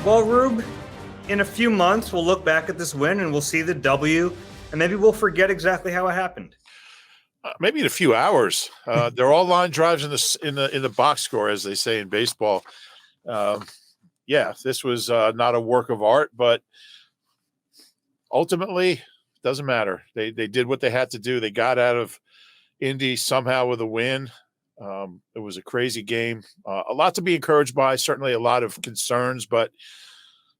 Well, Rube, in a few months, we'll look back at this win and we'll see the W, and maybe we'll forget exactly how it happened. Maybe in a few hours. They're all line drives in the box score, as they say in baseball. Um, yeah, this was not a work of art, but ultimately, doesn't matter. They did what they had to do. They got out of Indy somehow with a win. It was a crazy game. A lot to be encouraged by. Certainly, a lot of concerns, but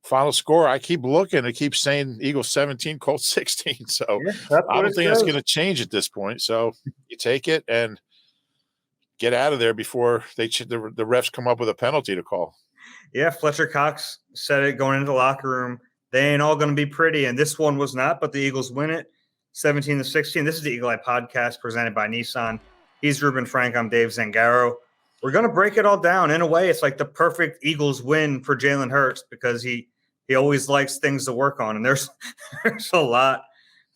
final score, I keep looking. I keep saying Eagles 17, Colts 16. So Yeah, that's I what don't it think that's says. going to change at this point. So you take it and get out of there before the refs come up with a penalty to call. Yeah, Fletcher Cox said it going into the locker room. They ain't all going to be pretty, and this one was not, but the Eagles win it 17-16. This is the Eagle Eye Podcast presented by Nissan. He's Reuben Frank. I'm Dave Zangaro. We're going to break it all down. In a way, it's like the perfect Eagles win for Jalen Hurts because he always likes things to work on, and there's a lot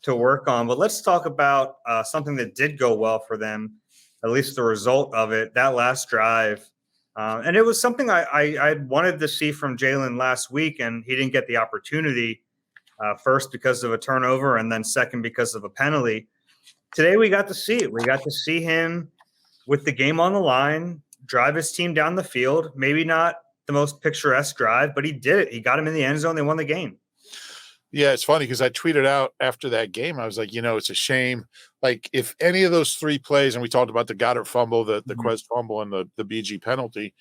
to work on. But let's talk about something that did go well for them, at least the result of it, that last drive. And it was something I wanted to see from Jalen last week, and he didn't get the opportunity, first because of a turnover and then second because of a penalty. Today we got to see it. We got to see him with the game on the line, drive his team down the field. Maybe not the most picturesque drive, but he did it. He got him in the end zone. They won the game. Yeah, it's funny because I tweeted out after that game. I was like, it's a shame. Like, if any of those three plays, and we talked about the Goddard fumble, the Quest fumble, and the BG penalty,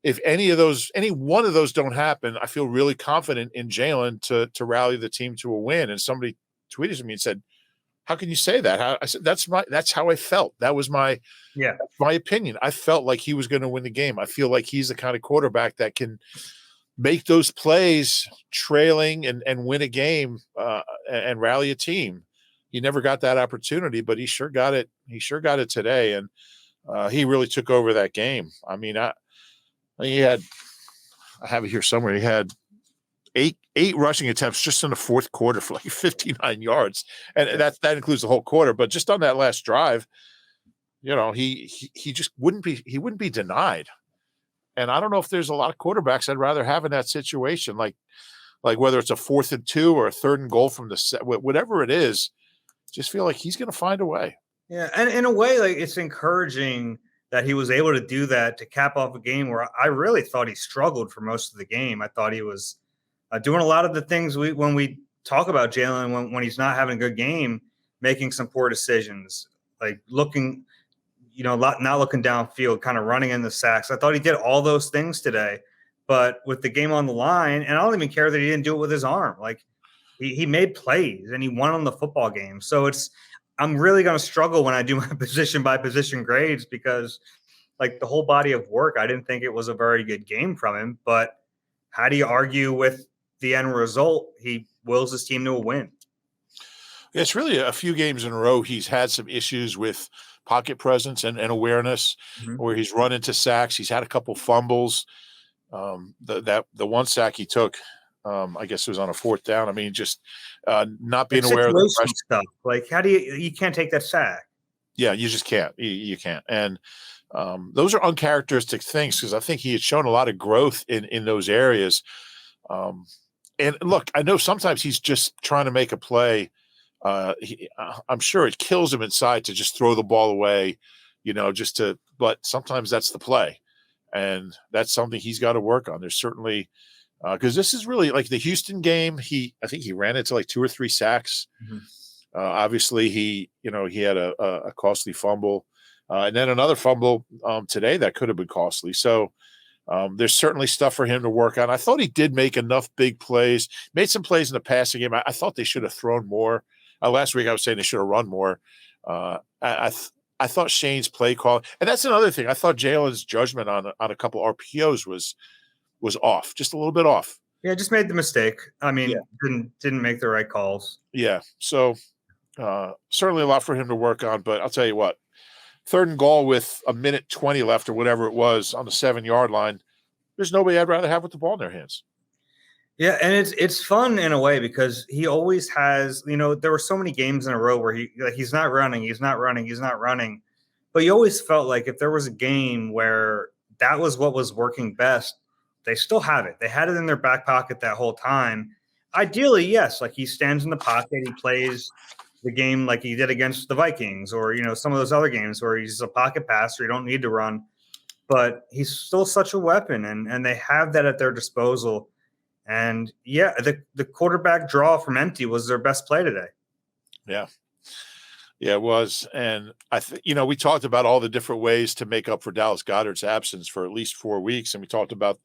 if any one of those don't happen, I feel really confident in Jalen to rally the team to a win. And somebody tweeted to me and said, "How can you say that?" I said, "That's how I felt. That was my opinion. I felt like he was going to win the game. I feel like he's the kind of quarterback that can make those plays trailing and win a game and rally a team. He never got that opportunity, but he sure got it. He sure got it today, and he really took over that game. I mean, I have it here somewhere. He had eight rushing attempts just in the fourth quarter for like 59 yards, and that includes the whole quarter. But just on that last drive, he just wouldn't be denied. And I don't know if there's a lot of quarterbacks I'd rather have in that situation, like whether it's a 4th and 2 or a 3rd and goal from the set, whatever it is, just feel like he's going to find a way. Yeah, and in a way, like, it's encouraging that he was able to do that to cap off a game where I really thought he struggled for most of the game. I thought he was doing a lot of the things when we talk about Jalen when he's not having a good game, making some poor decisions, like looking – not looking downfield, kind of running in the sacks. I thought he did all those things today, but with the game on the line, and I don't even care that he didn't do it with his arm. Like he made plays and he won on the football game. So I'm really going to struggle when I do my position by position grades because like the whole body of work, I didn't think it was a very good game from him, but how do you argue with the end result? He wills his team to a win. It's really a few games in a row. He's had some issues with pocket presence and awareness, where he's run into sacks. He's had a couple fumbles. The one sack he took, I guess it was on a 4th down. I mean, just not being aware of the pressure stuff. Like, how do you can't take that sack? Yeah, you just can't. You can't. And those are uncharacteristic things because I think he had shown a lot of growth in those areas. And look, I know sometimes he's just trying to make a play. I'm sure it kills him inside to just throw the ball away, but sometimes that's the play. And that's something he's got to work on. There's certainly, because this is really like the Houston game. I think he ran into like 2 or 3 sacks. Obviously he had a costly fumble and then another fumble today that could have been costly. So there's certainly stuff for him to work on. I thought he did make enough big plays, made some plays in the passing game. I thought they should have thrown more. Last week I was saying they should have run more. I thought Shane's play call, and that's another thing. I thought Jalen's judgment on a couple RPOs was off, just a little bit off. Yeah, just made the mistake. I mean, didn't make the right calls. Yeah, so certainly a lot for him to work on. But I'll tell you what, 3rd and goal with a minute 20 left or whatever it was on the 7-yard line, there's nobody I'd rather have with the ball in their hands. Yeah, and it's fun in a way because he always has, there were so many games in a row where he's not running, but you always felt like if there was a game where that was what was working best, they still have it. They had it in their back pocket that whole time. Ideally, yes, like he stands in the pocket, he plays the game like he did against the Vikings, or some of those other games where he's a pocket passer, you don't need to run. But he's still such a weapon, and they have that at their disposal. And yeah, the quarterback draw from empty was their best play today. Yeah. Yeah, it was. And I think, we talked about all the different ways to make up for Dallas Goedert's absence for at least 4 weeks. And we talked about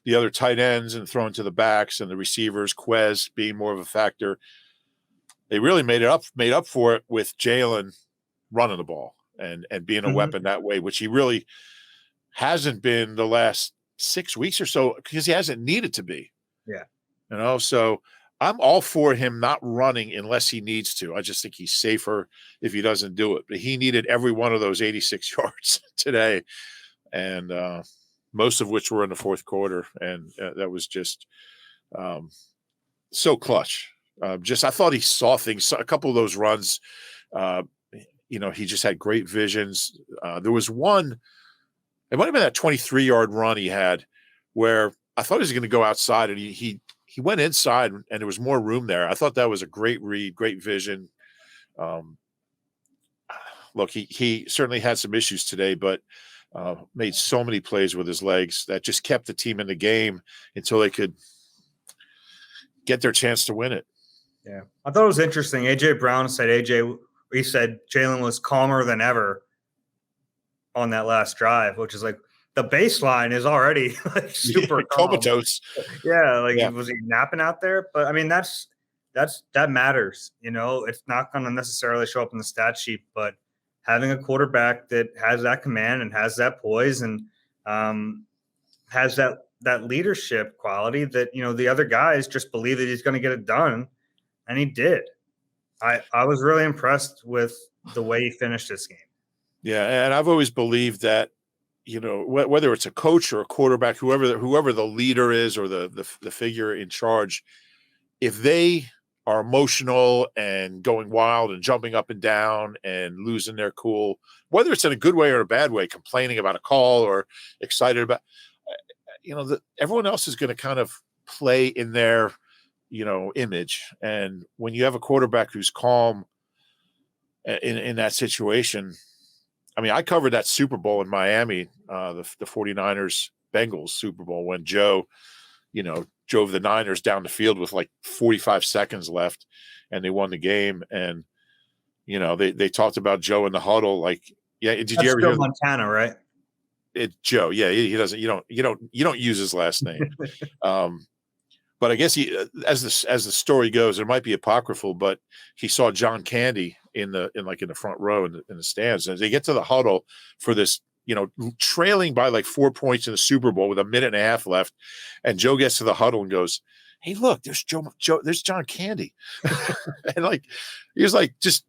the other tight ends and throwing to the backs and the receivers, Quez being more of a factor. They really made up for it with Jalen running the ball and being a weapon that way, which he really hasn't been the last 6 weeks or so because he hasn't needed to be. Yeah. So I'm all for him not running unless he needs to. I just think he's safer if he doesn't do it. But he needed every one of those 86 yards today, and most of which were in the fourth quarter. And that was just so clutch. I thought he saw things. A couple of those runs, he just had great visions. There was one, it might have been that 23-yard run he had where I thought he was going to go outside, and he went inside, and there was more room there. I thought that was a great read, great vision. Look, he certainly had some issues today, but made so many plays with his legs that just kept the team in the game until they could get their chance to win it. Yeah, I thought it was interesting. A.J. Brown said he said Jalen was calmer than ever on that last drive, which is like the baseline is already like super comatose. Yeah, was he napping out there? But I mean, that matters. It's not going to necessarily show up in the stat sheet, but having a quarterback that has that command and has that poise and has that leadership quality that the other guys just believe that he's going to get it done, and he did. I was really impressed with the way he finished this game. Yeah, and I've always believed that, whether it's a coach or a quarterback, whoever the leader is or the figure in charge, if they are emotional and going wild and jumping up and down and losing their cool, whether it's in a good way or a bad way, complaining about a call or excited about, everyone else is going to kind of play in their, image. And when you have a quarterback who's calm in that situation, I mean, I covered that Super Bowl in Miami, the 49ers Bengals Super Bowl, when Joe, drove the Niners down the field with like 45 seconds left and they won the game. And, they talked about Joe in the huddle. Like, yeah. Did you ever hear Montana, right? It's Joe. Yeah. He doesn't, you don't use his last name. But I guess he, as the story goes, there might be apocryphal, but he saw John Candy in the front row in the stands. And as they get to the huddle for this, trailing by like 4 points in the Super Bowl with a minute and a half left, and Joe gets to the huddle and goes, "Hey, look, there's Joe, there's John Candy," and like he was like, "Just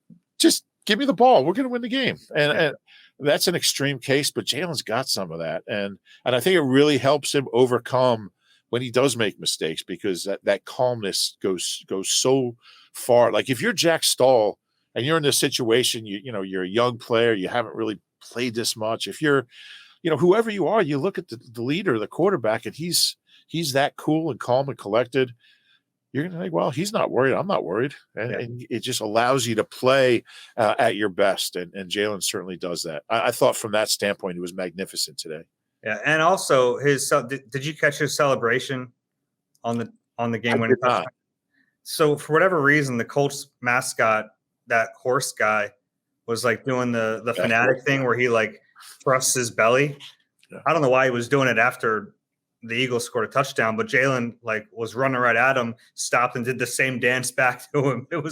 give me the ball. We're going to win the game." And that's an extreme case, but Jalen's got some of that, and I think it really helps him overcome when he does make mistakes, because that calmness goes so far. Like if you're Jack Stahl and you're in this situation, you're a young player, you haven't really played this much. If you're, whoever you are, you look at the leader, the quarterback, and he's that cool and calm and collected. You're going to think, well, he's not worried. I'm not worried. And it just allows you to play at your best. And Jalen certainly does that. I thought from that standpoint, it was magnificent today. Yeah, and also did you catch his celebration on the game winning touchdown? So for whatever reason, the Colts mascot, that horse guy, was like doing the fanatic thing where he like thrusts his belly. Yeah. I don't know why he was doing it after the Eagles scored a touchdown, but Jalen like was running right at him, stopped and did the same dance back to him. It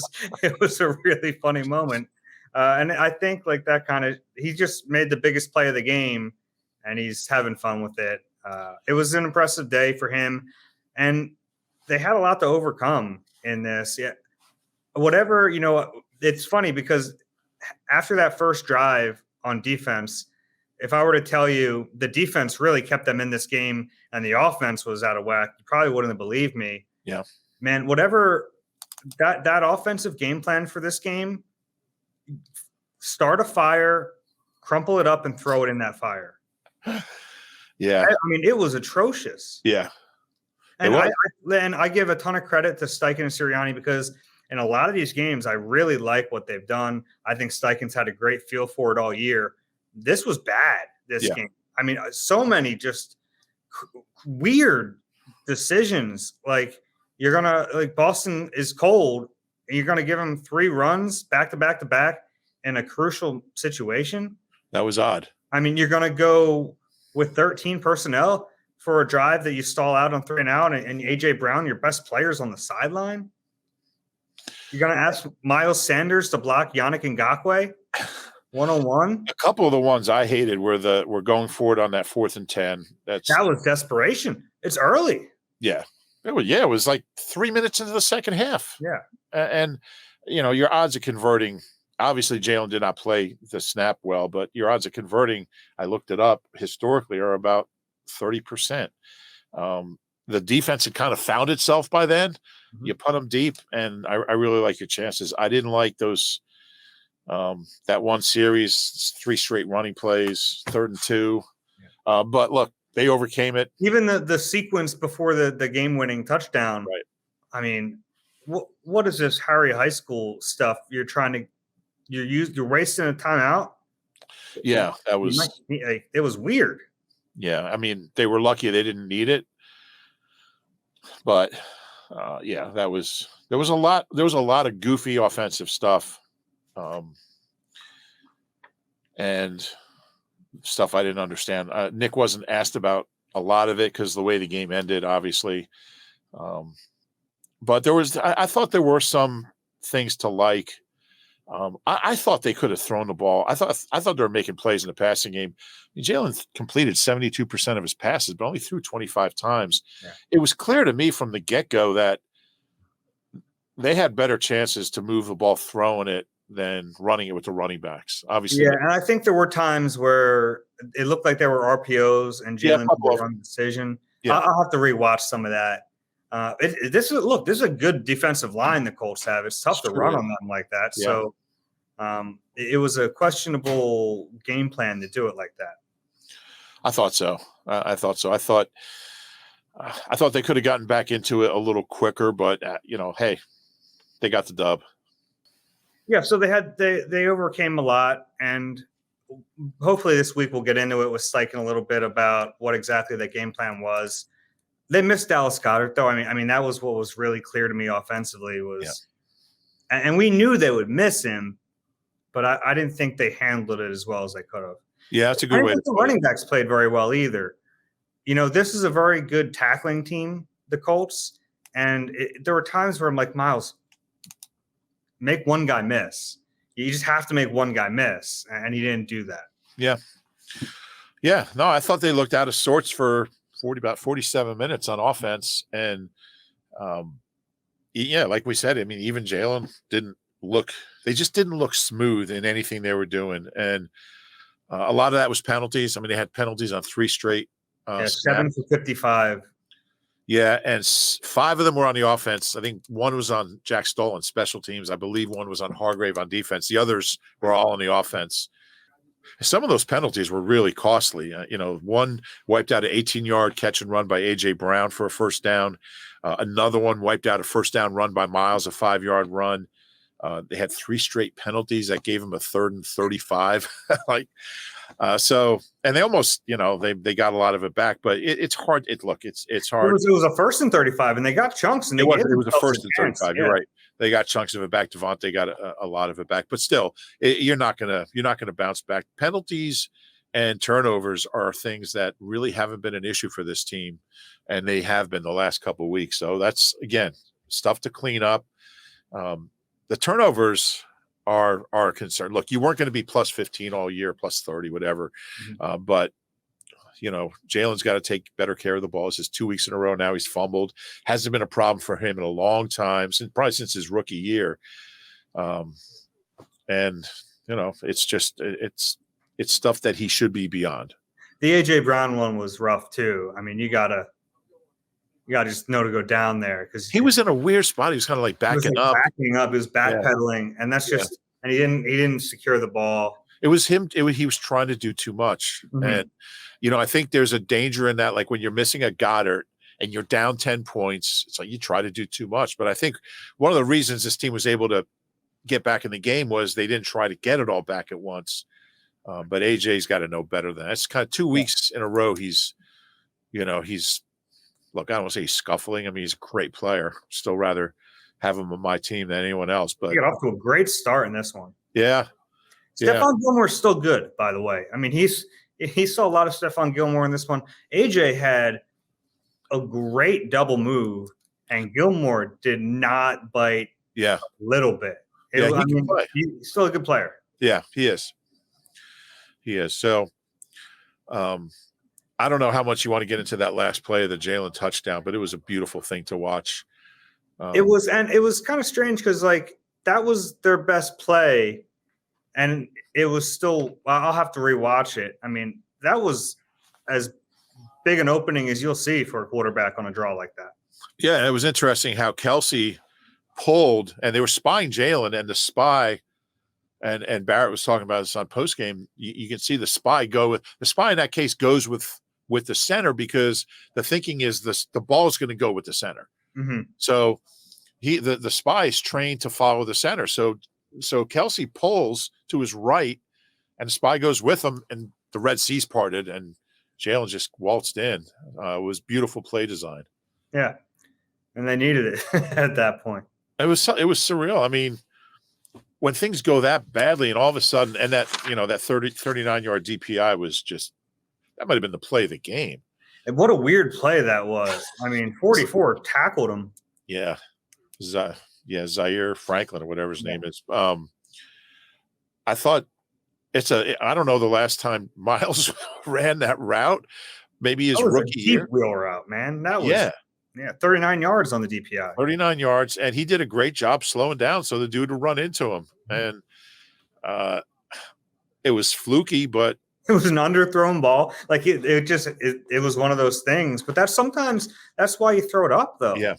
was a really funny moment. And I think like that he just made the biggest play of the game, and he's having fun with it. It was an impressive day for him, and they had a lot to overcome in this. Yeah, whatever, it's funny because after that first drive on defense, if I were to tell you the defense really kept them in this game and the offense was out of whack, you probably wouldn't have believed me. Yeah, man, whatever that offensive game plan for this game, start a fire, crumple it up, and throw it in that fire. Yeah. I mean, it was atrocious. Yeah. And I give a ton of credit to Steichen and Sirianni because in a lot of these games, I really like what they've done. I think Steichen's had a great feel for it all year. This was bad, this game. I mean, so many just weird decisions. Like Boston is cold and you're going to give them 3 runs back to back to back in a crucial situation. That was odd. I mean, you're going to go with 13 personnel for a drive that you stall out on 3 and out, and A.J. Brown, your best players on the sideline. You're going to ask Miles Sanders to block Yannick Ngakoue 1-on-1. A couple of the ones I hated were going forward on that 4th and 10. That was desperation. It's early. Yeah. It was like 3 minutes into the second half. Yeah. And your odds of converting, obviously Jalen did not play the snap well, but your odds of converting, I looked it up historically, are about 30%. The defense had kind of found itself by then. Mm-hmm. You punt them deep, and I really like your chances. I didn't like those that one series, 3 straight running plays, 3rd and 2. Yeah. But look, they overcame it. Even the sequence before the game-winning touchdown. Right. I mean, what is this Harry High School stuff? You're wasting a timeout. Yeah, that was. It was weird. Yeah, I mean, they were lucky they didn't need it, but there was a lot of goofy offensive stuff, and stuff I didn't understand. Nick wasn't asked about a lot of it because the way the game ended, obviously, but I thought there were some things to like. I thought they could have thrown the ball. I thought they were making plays in the passing game. Jalen completed 72% of his passes, but only threw 25 times. Yeah. It was clear to me from the get-go that they had better chances to move the ball throwing it than running it with the running backs. Obviously. Yeah, and I think there were times where it looked like there were RPOs and Jalen made a decision. Yeah. I'll have to rewatch some of that. This is a good defensive line the Colts have. It's tough to run on them like that. Yeah. So it was a questionable game plan to do it like that. I thought so. I thought they could have gotten back into it a little quicker, but hey, they got the dub. Yeah, so they overcame a lot, and hopefully this week we'll get into it with Steichen a little bit about what exactly the game plan was. They missed Dallas Goedert, though. I mean that was what was really clear to me offensively and we knew they would miss him, but I didn't think they handled it as well as they could have. Yeah, that's a good way. The running backs played very well either. This is a very good tackling team, the Colts, and there were times where I'm like, Miles, make one guy miss. You just have to make one guy miss, and he didn't do that. Yeah. Yeah, no, I thought they looked out of sorts for about 47 minutes on offense, and like we said, I mean, even Jalen didn't look smooth in anything they were doing, and a lot of that was penalties. I mean, they had penalties on 3 straight. 7 for 55. Yeah, and 5 of them were on the offense. I think 1 was on Jack Stoll on special teams. I believe 1 was on Hargrave on defense. The others were all on the offense. Some of those penalties were really costly. 1 wiped out an 18-yard catch and run by A.J. Brown for a first down. Another one wiped out a first down run by Miles, a 5-yard run. They had 3 straight penalties that gave them a 3rd and 35. And they almost, they got a lot of it back, but it's hard. It's hard. It was a 1st and 35, and they got chunks. And it was a 1st and 35. You're right. They got chunks of it back. Devontae got a lot of it back, but still, you're not gonna bounce back. Penalties and turnovers are things that really haven't been an issue for this team, and they have been the last couple of weeks. So that's, again, stuff to clean up. The turnovers are a concern. Look, you weren't going to be plus 15 all year, plus 30, whatever. Mm-hmm. But Jalen's got to take better care of the ball. This is 2 weeks in a row now. He's fumbled. Hasn't been a problem for him in a long time, probably since his rookie year. And it's just it's stuff that he should be beyond. The A.J. Brown one was rough too. I mean, you gotta just know to go down there because he was in a weird spot. He was kind of backing up. He was backpedaling, and that's just and he didn't secure the ball. It was him. He was trying to do too much. Mhm. And, I think there's a danger in that. Like when you're missing a Goddard and you're down 10 points, it's like you try to do too much. But I think one of the reasons this team was able to get back in the game was they didn't try to get it all back at once. But AJ's got to know better than that. It's kind of 2 weeks in a row. He's look, I don't want to say he's scuffling. I mean, he's a great player. Still rather have him on my team than anyone else. But he got off to a great start in this one. Yeah. Stephon Gilmore's still good, by the way. I mean, he saw a lot of Stephon Gilmore in this one. AJ had a great double move, and Gilmore did not bite a little bit. He's still a good player. Yeah, he is. So I don't know how much you want to get into that last play of the Jalen touchdown, but it was a beautiful thing to watch. It was kind of strange because that was their best play. And it was still – I'll have to rewatch it. I mean, that was as big an opening as you'll see for a quarterback on a draw like that. Yeah, and it was interesting how Kelsey pulled, and they were spying Jalen, and the spy and Barrett was talking about this on postgame. You can see the spy go with – the spy in that case goes with the center because the thinking is the ball is going to go with the center. Mm-hmm. So the spy is trained to follow the center. So Kelsey pulls to his right, and the spy goes with him, and the Red Sea's parted, and Jalen just waltzed in. It was beautiful play design. Yeah, and they needed it at that point. It was surreal. I mean, when things go that badly, and all of a sudden, and that 39-yard DPI was just that might have been the play of the game. And what a weird play that was. I mean, 44 tackled him. Yeah. Zaire Franklin or whatever his name is. I thought I don't know the last time Miles ran that route. Maybe his rookie year. Wheel route, man. That was 39 yards on the DPI. 39 yards, and he did a great job slowing down so the dude would run into him. And it was fluky, but it was an underthrown ball. Like it was one of those things. But that's why you throw it up, though. Yeah.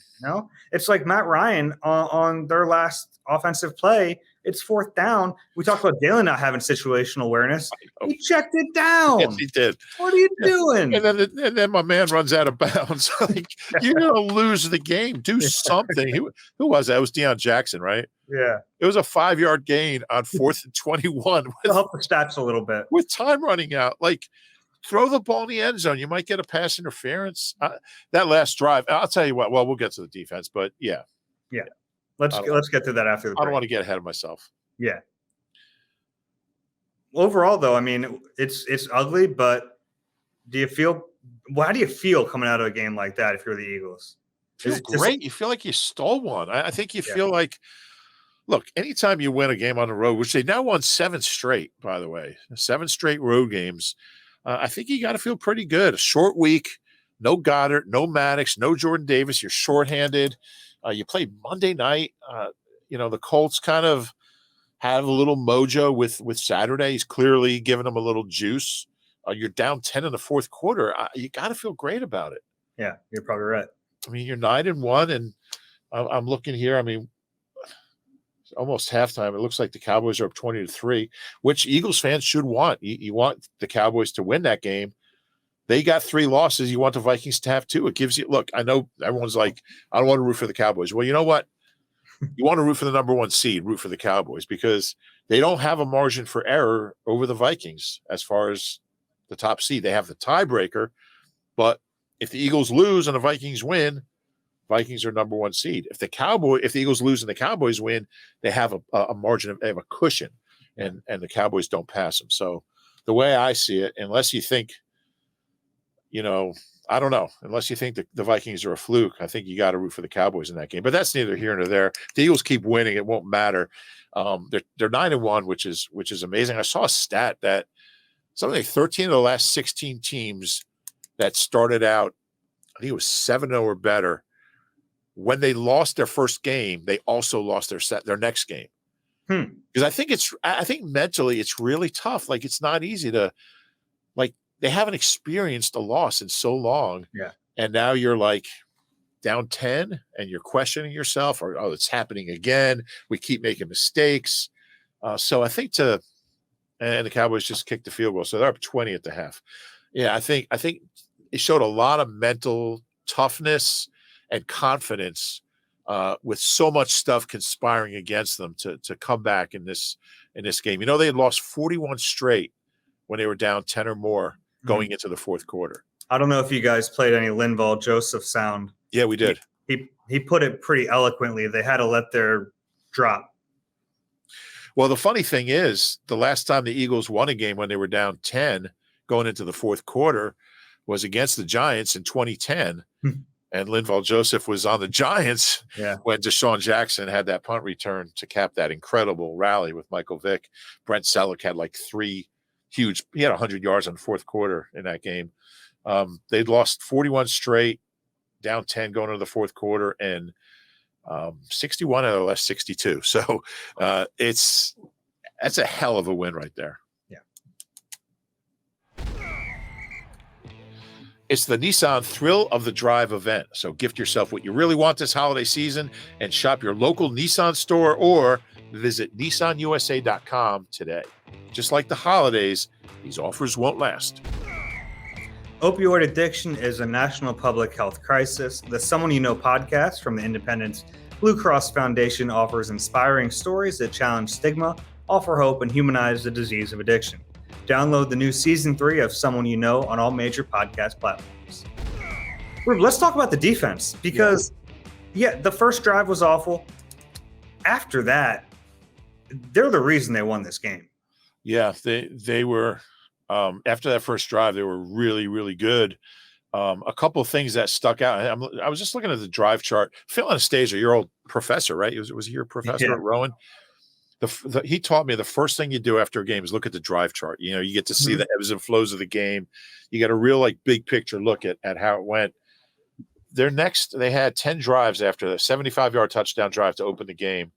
It's like Matt Ryan on their last offensive play. It's fourth down. We talked about Jalen not having situational awareness. He checked it down. Yes, he did. What are you doing? And then my man runs out of bounds. Like, you're going to lose the game. Do something. Who was that? It was Deion Jackson, right? Yeah. It was a 5-yard gain on 4th and 21. Help the stats a little bit. With time running out. Like, throw the ball in the end zone. You might get a pass interference. That last drive, I'll tell you what. Well, we'll get to the defense, but yeah. Yeah. Let's get to that after the break. I don't want to get ahead of myself. Yeah. Overall, though, I mean, it's ugly, but how do you feel coming out of a game like that if you're the Eagles? Feel great. You feel like you stole one. I think you feel like, look, anytime you win a game on the road, which they now won 7 straight, by the way, 7 straight road games, I think you got to feel pretty good. A short week, no Goddard, no Maddox, no Jordan Davis. You're shorthanded. You played Monday night. The Colts kind of have a little mojo with Saturday. He's clearly giving them a little juice. You're down 10 in the fourth quarter. You got to feel great about it. Yeah, you're probably right. I mean, you're 9-1, and I'm looking here. I mean, almost halftime. It looks like the Cowboys are up 20-3, which Eagles fans should want. You want the Cowboys to win that game. They got 3 losses. You want the Vikings to have 2. It gives you – look, I know everyone's like, I don't want to root for the Cowboys. Well, you know what? You want to root for the number 1 seed, root for the Cowboys, because they don't have a margin for error over the Vikings as far as the top seed. They have the tiebreaker, but if the Eagles lose and the Vikings win, Vikings are number 1 seed. If the Eagles lose and the Cowboys win, they have a margin they have a cushion, and the Cowboys don't pass them. So the way I see it, unless you think – I don't know. Unless you think the Vikings are a fluke, I think you got to root for the Cowboys in that game. But that's neither here nor there. The Eagles keep winning; it won't matter. They're 9-1, which is amazing. I saw a stat that something like 13 of the last 16 teams that started out, I think it was 7-0 or better. When they lost their first game, they also lost their next game. Because I think mentally it's really tough. Like, it's not easy to they haven't experienced a loss in so long. Yeah. And now you're like down 10 and you're questioning yourself, or, it's happening again. We keep making mistakes. So I think to and the Cowboys just kicked the field goal, so they're up 20 at the half. Yeah, I think it showed a lot of mental toughness and confidence with so much stuff conspiring against them to come back in this game. You know, they had lost 41 straight when they were down 10 or more going into the fourth quarter. I don't know if you guys played any Linval Joseph sound. Yeah, we did. He put it pretty eloquently. They had to let their drop. Well, the funny thing is, the last time the Eagles won a game when they were down 10 going into the fourth quarter was against the Giants in 2010. And Linval Joseph was on the Giants when Deshaun Jackson had that punt return to cap that incredible rally with Michael Vick. Brent Selleck had like he had 100 yards on the fourth quarter in that game. They'd lost 41 straight, down 10 going into the fourth quarter, and 61 out of the last 62. So that's a hell of a win right there. Yeah. It's the Nissan Thrill of the Drive event. So gift yourself what you really want this holiday season and shop your local Nissan store or visit nissanusa.com today. Just like the holidays, these offers won't last. Opioid addiction is a national public health crisis. The Someone You Know podcast from the Independence Blue Cross Foundation offers inspiring stories that challenge stigma, offer hope, and humanize the disease of addiction. Download the new season 3 of Someone You Know on all major podcast platforms. Let's talk about the defense because, the first drive was awful. After that, they're the reason they won this game. Yeah, they were. After that first drive, they were really, really good. A couple of things that stuck out. I was just looking at the drive chart. Phil Anastasia, your old professor, right? Was he your professor at Rowan? He taught me the first thing you do after a game is look at the drive chart. You know, you get to see the ebbs and flows of the game. You get a real big picture look at how it went. They had 10 drives after the 75-yard touchdown drive to open the game.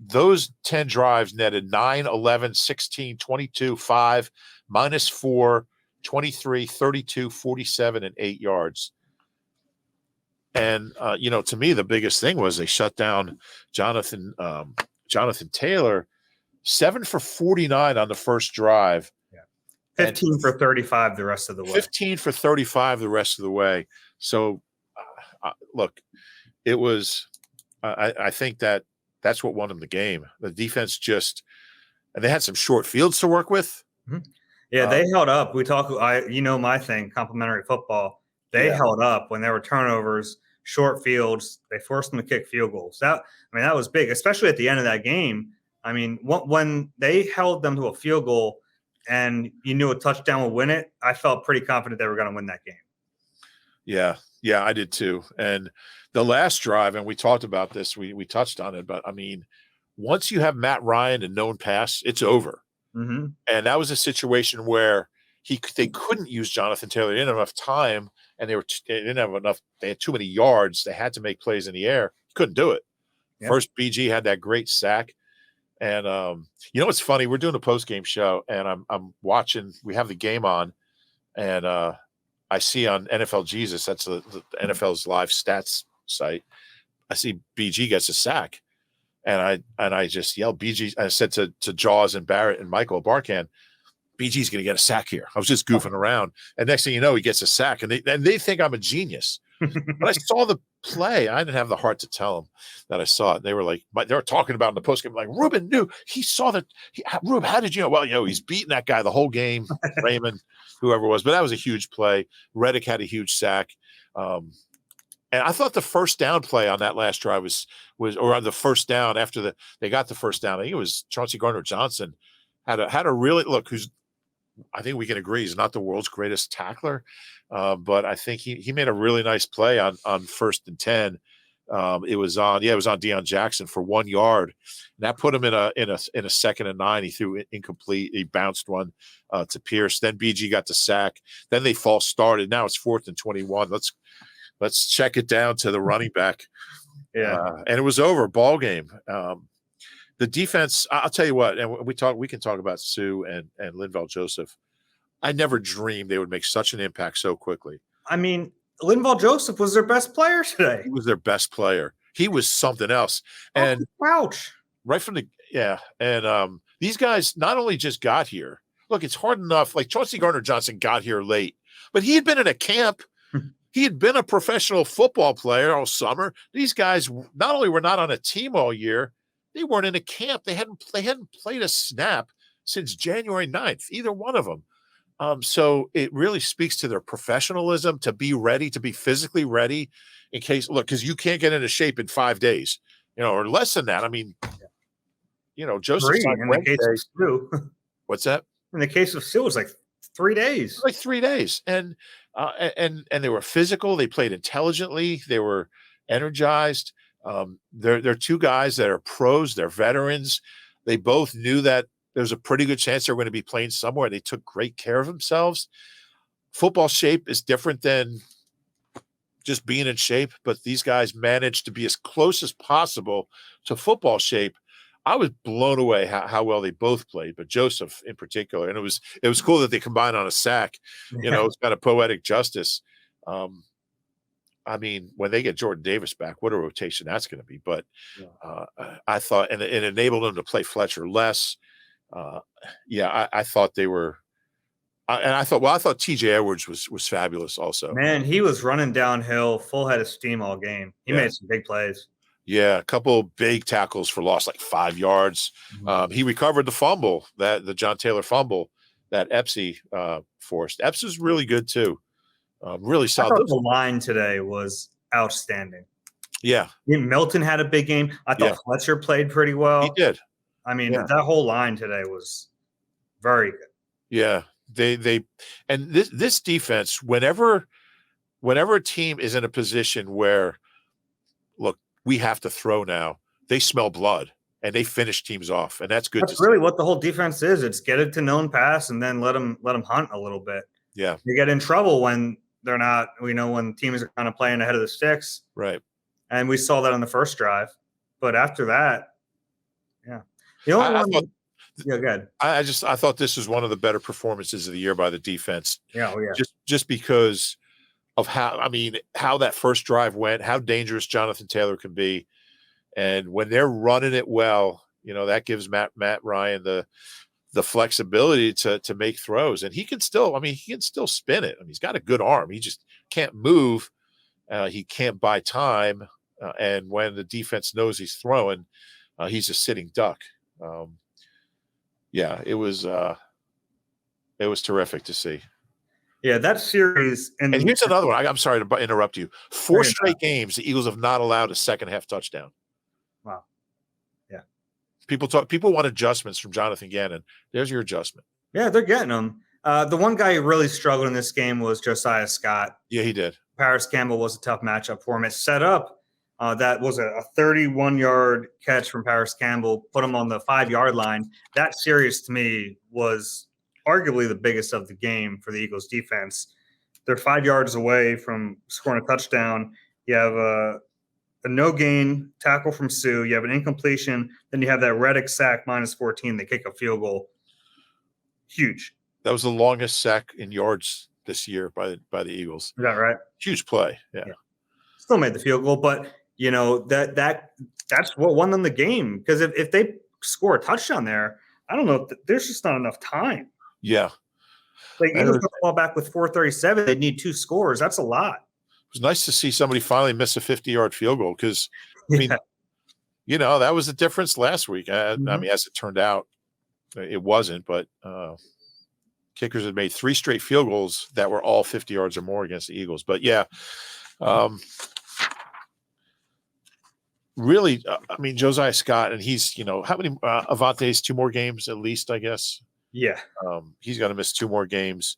Those 10 drives netted 9, 11, 16, 22, 5, -4, 23, 32, 47, and 8 yards. And, to me, the biggest thing was they shut down Jonathan Taylor, 7 for 49 on the first drive. 15 for 35 the rest of the way. 15 for 35 the rest of the way. So, look, it was I think that's what won them the game. The defense and they had some short fields to work with. Yeah, they held up. My thing, complimentary football. They held up when there were turnovers, short fields. They forced them to kick field goals. That was big, especially at the end of that game. I mean, when they held them to a field goal and you knew a touchdown would win it, I felt pretty confident they were going to win that game. Yeah, I did too. And the last drive, and we talked about this, we touched on it, but I mean, once you have Matt Ryan and known pass, it's over. Mm-hmm. And that was a situation where they couldn't use Jonathan Taylor. They didn't have enough time, and they didn't have enough. They had too many yards. They had to make plays in the air. Couldn't do it. Yep. First, BG had that great sack. And it's funny. We're doing a post-game show, and I'm watching. We have the game on, and I see on NFL Jesus, that's the NFL's live stats site, I see BG gets a sack, and I just yelled BG. I said to Jaws and Barrett and Michael Barkan, BG's going to get a sack here. I was just goofing around, and next thing you know, he gets a sack, and they think I'm a genius. But I saw the play. I didn't have the heart to tell them that I saw it. They were like, they were talking about in the postgame, like, Reuben knew. He saw that. Reuben, how did you know? Well, he's beating that guy the whole game, Raymond, whoever it was. But that was a huge play. Reddick had a huge sack. And I thought the first down play on that last drive was or on the first down after they got the first down. I think it was Chauncey Gardner-Johnson had a really look. I think we can agree he's not the world's greatest tackler, but I think he made a really nice play on 1st and 10. It was on Deion Jackson for 1 yard. And that put him in a 2nd and 9. He threw it incomplete. He bounced one to Pierce. Then BG got the sack. Then they false started. Now it's 4th and 21. Let's check it down to the running back. And it was over. Ball game. The defense, I'll tell you what, and we can talk about Sue and Linval Joseph. I never dreamed they would make such an impact so quickly. I mean, Linval Joseph was their best player today. He was their best player. He was something else. And ouch. Right from the these guys not only just got here. Look, it's hard enough. Like Chauncey Gardner-Johnson got here late, but he had been in a camp. He had been a professional football player all summer. These guys not only were not on a team all year, they weren't in a camp. They hadn't played a snap since January 9th, either one of them. So it really speaks to their professionalism to be ready, to be physically ready in case, look, because you can't get into shape in 5 days, or less than that. I mean, Joseph in the case of Sue. What's that? In the case of Sue, it was like 3 days. Like 3 days. And they were physical. They played intelligently. They were energized. They're two guys that are pros. They're veterans. They both knew that there's a pretty good chance they're going to be playing somewhere. They took great care of themselves. Football shape is different than just being in shape, but these guys managed to be as close as possible to football shape. I was blown away how well they both played, but Joseph in particular. And it was cool that they combined on a sack. It's kind of poetic justice. I mean, when they get Jordan Davis back, what a rotation that's going to be. But I thought, and it enabled them to play Fletcher less. I thought they were. I thought TJ Edwards was fabulous also. Man, he was running downhill, full head of steam all game. He made some big plays. Yeah, a couple big tackles for loss, like 5 yards. He recovered the fumble, the John Taylor fumble that Epsy forced. Epps was really good too. Really solid. I thought the line today was outstanding. Yeah. Milton had a big game. I thought Fletcher played pretty well. He did. I mean, that whole line today was very good. Yeah. They and this defense, whenever a team is in a position where, look, we have to throw now, they smell blood and they finish teams off, and that's good. That's really what the whole defense is. It's get it to known pass and then let them hunt a little bit. Yeah, you get in trouble when they're not. When teams are kind of playing ahead of the sticks, right? And we saw that on the first drive, but after that, the only one. Good. I thought this was one of the better performances of the year by the defense. Yeah, Just because of how that first drive went, how dangerous Jonathan Taylor can be, and when they're running it well, that gives Matt Ryan the flexibility to make throws, and he can still spin it. He's got a good arm. He just can't move. He can't buy time, and when the defense knows he's throwing, he's a sitting duck. It was terrific to see. Yeah, that series. And here's another one. I'm sorry to interrupt you. 4 straight games, the Eagles have not allowed a second half touchdown. Wow. Yeah. People want adjustments from Jonathan Gannon. There's your adjustment. Yeah, they're getting them. The one guy who really struggled in this game was Josiah Scott. Yeah, he did. Paris Campbell was a tough matchup for him. It set up. That was a 31-yard catch from Paris Campbell, put him on the 5-yard line. That series, to me, was arguably the biggest of the game for the Eagles defense. They're 5 yards away from scoring a touchdown. You have a no-gain tackle from Sue. You have an incompletion. Then you have that Reddick sack, -14. They kick a field goal. Huge. That was the longest sack in yards this year by the Eagles. Is that right? Huge play. Yeah. Still made the field goal, but that's what won them the game. Because if they score a touchdown there, I don't know. There's just not enough time. Yeah. Like, Eagles put the ball back with 4:37. They'd need 2 scores. That's a lot. It was nice to see somebody finally miss a 50-yard field goal because, that was the difference last week. I mean, as it turned out, it wasn't, but kickers had made 3 straight field goals that were all 50 yards or more against the Eagles. But, really, Josiah Scott, and he's, how many Avante's 2 more games at least, I guess. Yeah. He's going to miss 2 more games.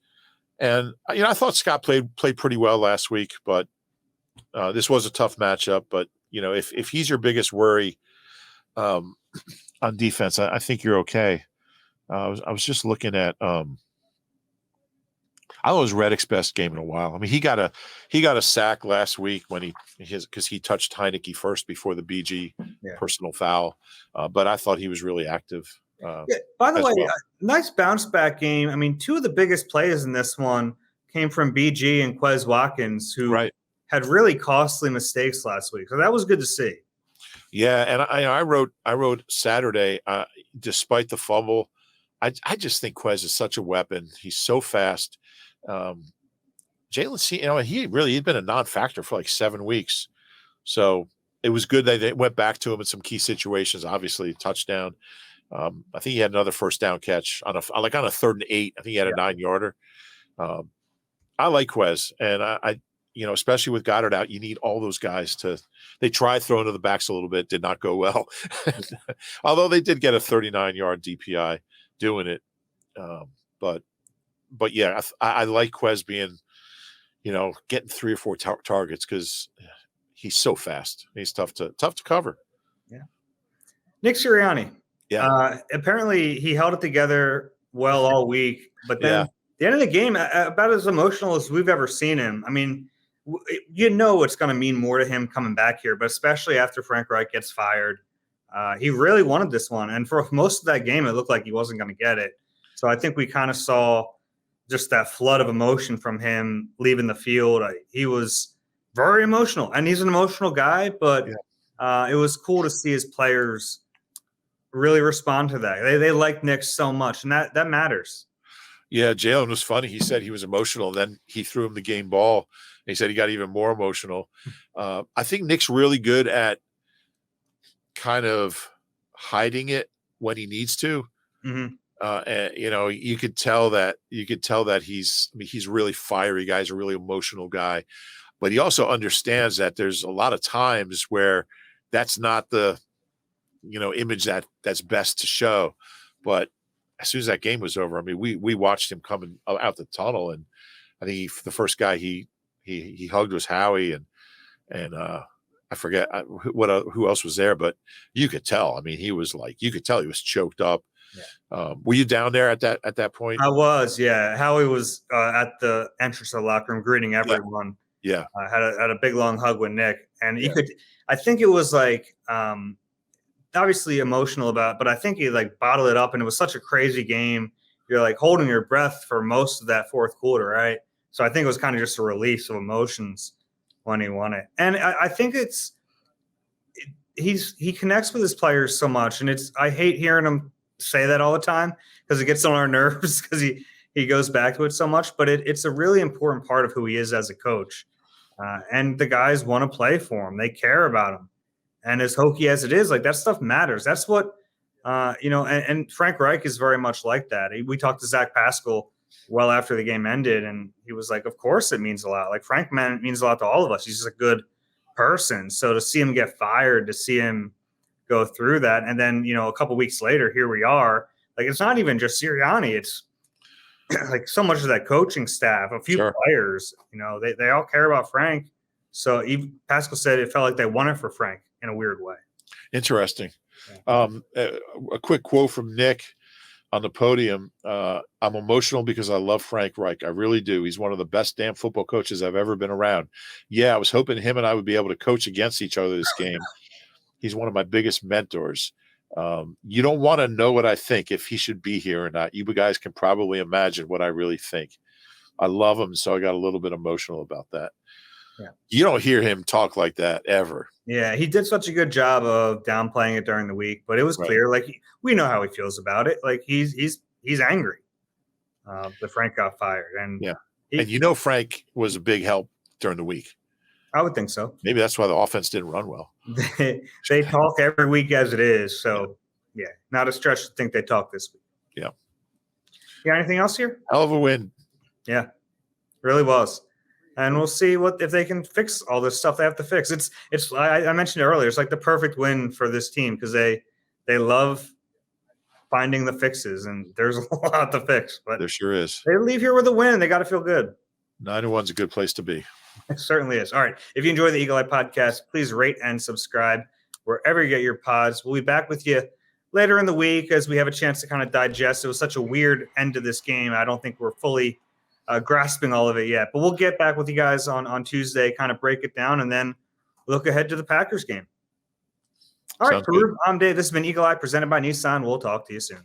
And, I thought Scott played pretty well last week, but this was a tough matchup. But, if he's your biggest worry on defense, I think you're okay. I was just looking at I thought it was Reddick's best game in a while. I mean, he got a sack last week because he touched Heineke first before the BG personal foul. But I thought he was really active. By the way, nice bounce back game. I mean, 2 of the biggest plays in this one came from BG and Quez Watkins, who had really costly mistakes last week. So that was good to see. Yeah, and I wrote Saturday, despite the fumble, I just think Quez is such a weapon. He's so fast. Um, Jalen, he'd been a non-factor for like 7 weeks, so it was good that they went back to him in some key situations. Obviously, touchdown. I think he had another first down catch on a 3rd and 8. I think he had a 9-yarder. Um, I like Quez, and I especially with Goddard out, you need all those guys to. They tried throwing to the backs a little bit, did not go well. Although they did get a 39-yard DPI doing it, but yeah, I like Quez being, getting 3 or 4 targets because he's so fast. He's tough to cover. Yeah. Nick Sirianni. Yeah. Apparently he held it together well all week, but then the end of the game, about as emotional as we've ever seen him. I mean, it's going to mean more to him coming back here, but especially after Frank Reich gets fired. He really wanted this one. And for most of that game, it looked like he wasn't going to get it. So I think we kind of saw just that flood of emotion from him leaving the field. He was very emotional, and he's an emotional guy, but it was cool to see his players really respond to that. They like Nick so much, and that matters. Yeah, Jalen was funny. He said he was emotional. Then he threw him the game ball. He said he got even more emotional. I think Nick's really good at kind of hiding it when he needs to. Mm-hmm. And, you could tell that he's really fiery guy. He's a really emotional guy, but he also understands that there's a lot of times where that's not the, image that's best to show. But as soon as that game was over, I mean, we watched him coming out the tunnel, and I think the first guy he hugged was Howie, and I forget who else was there, but you could tell. I mean, you could tell he was choked up. Yeah. Were you down there at that point? I was, yeah. Howie was at the entrance of the locker room greeting everyone. Yeah. Had a big long hug with Nick, and I think it was like obviously emotional but I think he like bottled it up, and it was such a crazy game. You're like holding your breath for most of that fourth quarter, right? So I think it was kind of just a release of emotions when he won it. And I think he connects with his players so much, and I hate hearing him say that all the time because it gets on our nerves because he goes back to it so much, but it's a really important part of who he is as a coach. And the guys want to play for him. They care about him. And as hokey as it is, like that stuff matters. That's what, and Frank Reich is very much like that. We talked to Zach Pascal well after the game ended, and he was like, of course it means a lot. Like Frank means a lot to all of us. He's just a good person. So to see him get fired, to see him go through that, and then, a couple weeks later, here we are. Like, it's not even just Sirianni. It's like so much of that coaching staff, a few players, they all care about Frank. So even Pascal said it felt like they won it for Frank in a weird way. Interesting. Yeah. A quick quote from Nick on the podium. I'm emotional because I love Frank Reich. I really do. He's one of the best damn football coaches I've ever been around. Yeah, I was hoping him and I would be able to coach against each other this game. He's one of my biggest mentors. You don't want to know what I think if he should be here or not. You guys can probably imagine what I really think. I love him, so I got a little bit emotional about that. Yeah. You don't hear him talk like that ever. Yeah, he did such a good job of downplaying it during the week, but it was clear, like we know how he feels about it. Like he's angry that Frank got fired, and and Frank was a big help during the week. I would think so. Maybe that's why the offense didn't run well. They talk every week as it is, so not a stretch to think they talk this week. Yeah. You got anything else here? Hell of a win. Yeah, really was. And we'll see if they can fix all this stuff they have to fix. I mentioned it earlier. It's like the perfect win for this team because they love finding the fixes, and there's a lot to fix. But there sure is. They leave here with a win. They got to feel good. 9-1's a good place to be. It certainly is. All right. If you enjoy the Eagle Eye Podcast, please rate and subscribe wherever you get your pods. We'll be back with you later in the week as we have a chance to kind of digest. It was such a weird end to this game. I don't think we're fully grasping all of it yet, but we'll get back with you guys on Tuesday, kind of break it down, and then look ahead to the Packers game. All right, I'm Dave. This has been Eagle Eye presented by Nissan. We'll talk to you soon.